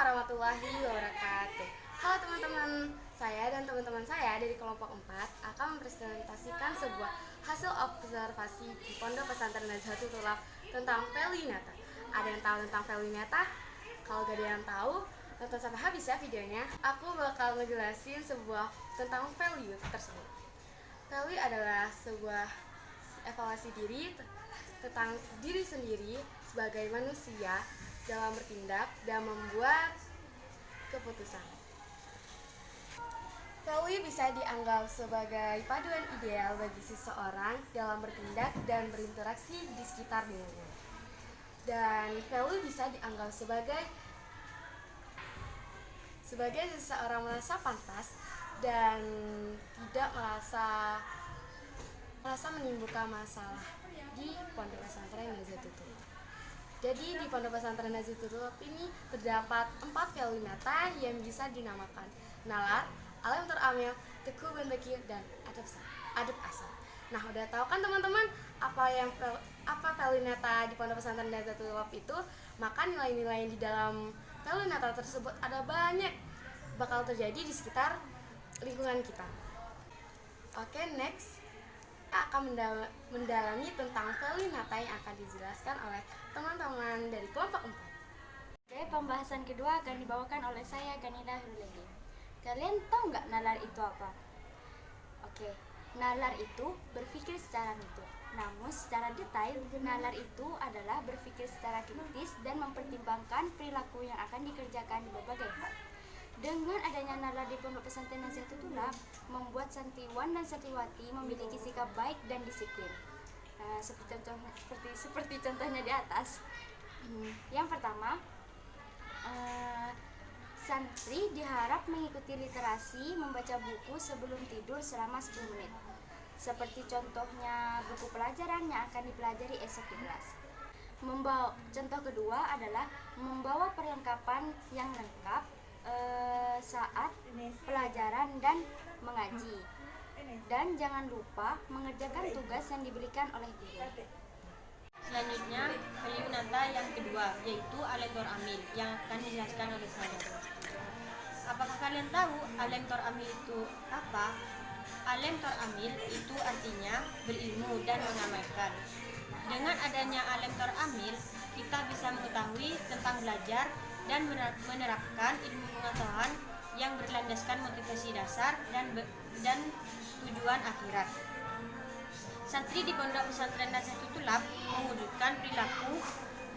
warahmatullahi wabarakatuh. Halo teman-teman, saya dan teman-teman saya dari kelompok 4 akan mempresentasikan sebuah hasil observasi di Pondok Pesantren Nazatul Tulab tentang Felinata. Ada yang tahu tentang Felinata? Kalau gak ada yang tahu, tonton sampai habis ya videonya. Aku bakal ngejelasin sebuah tentang value tersebut. Value adalah sebuah evaluasi diri tentang diri sendiri sebagai manusia dalam bertindak dan membuat keputusan. Value bisa dianggap sebagai paduan ideal bagi seseorang dalam bertindak dan berinteraksi di sekitar dirinya. Dan value bisa dianggap sebagai seseorang merasa pantas dan tidak merasa menimbulkan masalah di Pondok Pesantren Nazatul Tulab. Jadi di Pondok Pesantren Nazatul Tulab ini terdapat 4 value nata yang bisa dinamakan nalar, alim teramil, teguh ben bekir, dan adab asal. Nah, udah tahu kan teman-teman apa value nata di Pondok Pesantren Nazatul Tulab itu? Maka nilai-nilai di dalam value nata tersebut ada banyak bakal terjadi di sekitar lingkungan kita. Oke, next akan mendalami tentang value nata yang akan dijelaskan oleh teman-teman dari kelompok 4. Oke, pembahasan kedua akan dibawakan oleh saya, Ganila Hiruledi. Kalian tahu nggak nalar itu apa? Oke, nalar itu berpikir secara nutur. Namun secara detail, nalar itu adalah berpikir secara kritis dan mempertimbangkan perilaku yang akan dikerjakan di berbagai hal. Dengan adanya nalar di Pondok Pesantren Nazatul Tulab, membuat santriwan dan santriwati memiliki sikap baik dan disiplin. Seperti contohnya di atas. Yang pertama, santri diharap mengikuti literasi membaca buku sebelum tidur selama 10 menit. Seperti contohnya buku pelajaran yang akan dipelajari esok di kelas. Contoh kedua adalah membawa perlengkapan yang lengkap saat pelajaran dan mengaji, dan jangan lupa mengerjakan tugas yang diberikan oleh guru. Selanjutnya, value nata yang kedua, yaitu alim tor amil, yang akan dijelaskan oleh saya. Apakah kalian tahu alim tor amil itu apa? Alim tor amil itu artinya berilmu dan mengamalkan. Dengan adanya alim tor amil, kita bisa mengetahui tentang belajar dan menerapkan ilmu pengetahuan yang berlandaskan motivasi dasar dan tujuan akhirat. Santri di Pondok Pesantren Nazatul Tulab mewujudkan perilaku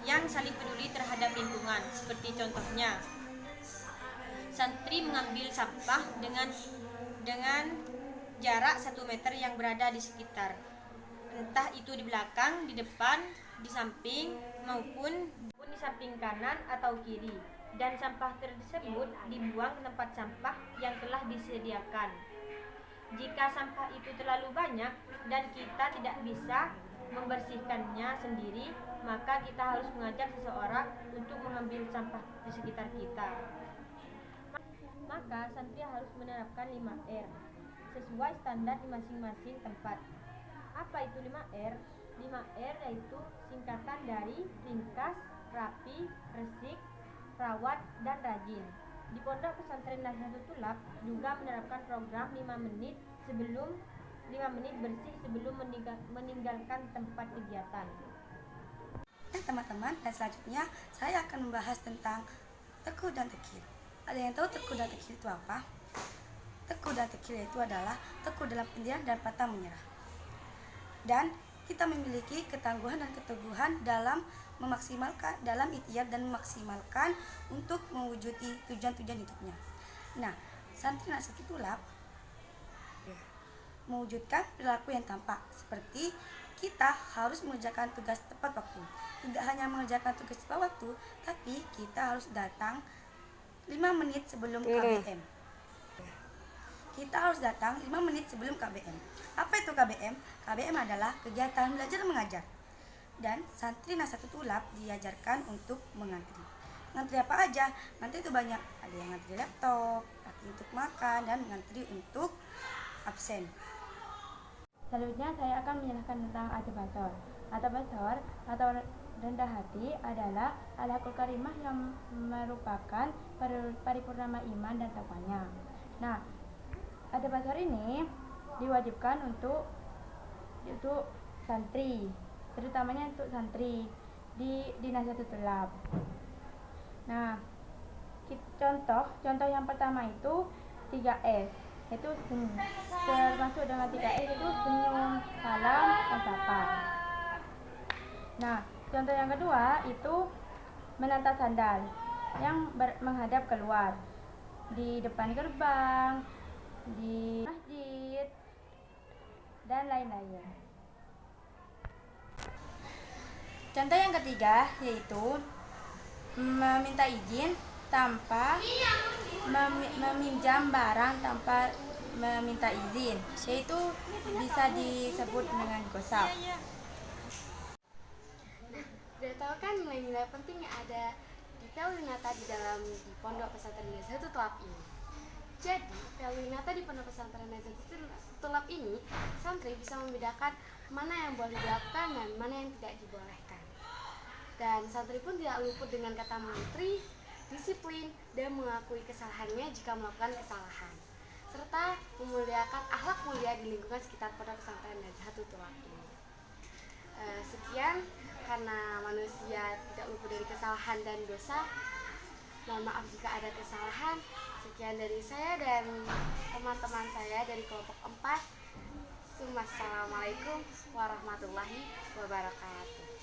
yang saling peduli terhadap lingkungan, seperti contohnya santri mengambil sampah dengan jarak 1 meter yang berada di sekitar, entah itu di belakang, di depan, di samping maupun di samping kanan atau kiri, dan sampah tersebut dibuang ke tempat sampah yang telah disediakan. Jika sampah itu terlalu banyak dan kita tidak bisa membersihkannya sendiri, maka kita harus mengajak seseorang untuk mengambil sampah di sekitar kita. Maka santri harus menerapkan 5R sesuai standar di masing-masing tempat. Apa itu 5R? 5R yaitu singkatan dari ringkas, rapi, resik, rawat, dan rajin. Di Pondok Pesantren Nazatul Tulab juga menerapkan program 5 menit bersih sebelum meninggalkan tempat kegiatan. Teman-teman, dan selanjutnya saya akan membahas tentang teguh dan tekil. Ada yang tahu teguh dan tekil itu apa? Teguh dan tekil itu adalah teguh dalam pendirian dan pantang menyerah. Dan kita memiliki ketangguhan dan keteguhan dalam ikhtiar dan memaksimalkan untuk mewujudi tujuan-tujuan hidupnya. Nah, santri Nazatul Tulab mewujudkan perilaku yang tampak, seperti kita harus mengerjakan tugas tepat waktu. Tidak hanya mengerjakan tugas tepat waktu, tapi kita harus datang 5 menit sebelum KBM. Kita harus datang 5 menit sebelum KBM. Apa itu KBM? KBM adalah kegiatan belajar mengajar. Dan santri Nazatul Tulab diajarkan untuk mengantri. Ngantri apa aja? Ngantri itu banyak. Ada yang ngantri laptop, ngantri untuk makan, dan ngantri untuk absen. Selanjutnya saya akan menjelaskan tentang adab asor. Adab asor atau rendah hati adalah akhlakul karimah yang merupakan paripurna iman dan takwanya. Nah, adab Azhar ini diwajibkan untuk santri, terutamanya untuk santri di Nahdlatul Thalab. Nah, contoh yang pertama itu 3S, yaitu termasuk dengan 3S itu senyum, salam, dan sapa. Nah, contoh yang kedua itu menata sandal yang menghadap keluar di depan gerbang, di masjid, dan lain-lain. Contoh yang ketiga yaitu meminta izin tanpa meminjam barang tanpa meminta izin, yaitu bisa disebut dengan gosip. Udah tahu kan nilai-nilai penting yang ada di Pelwinata di Pondok Pesantren Nahdlatul Thalab ini. Jadi, Pelwinata di Pondok Pesantren Nahdlatul Thalab ini, santri bisa membedakan mana yang boleh dilakukan dan mana yang tidak dibolehkan. Dan santri pun tidak luput dengan kata menteri, disiplin, dan mengakui kesalahannya jika melakukan kesalahan, serta memuliakan akhlak mulia di lingkungan sekitar Pondok Pesantren Nahdlatul Thalab ini. Sekian, karena manusia tidak luput dari kesalahan dan dosa. Mohon maaf jika ada kesalahan. Sekian dari saya dan teman-teman saya dari kelompok 4. Wassalamualaikum warahmatullahi wabarakatuh.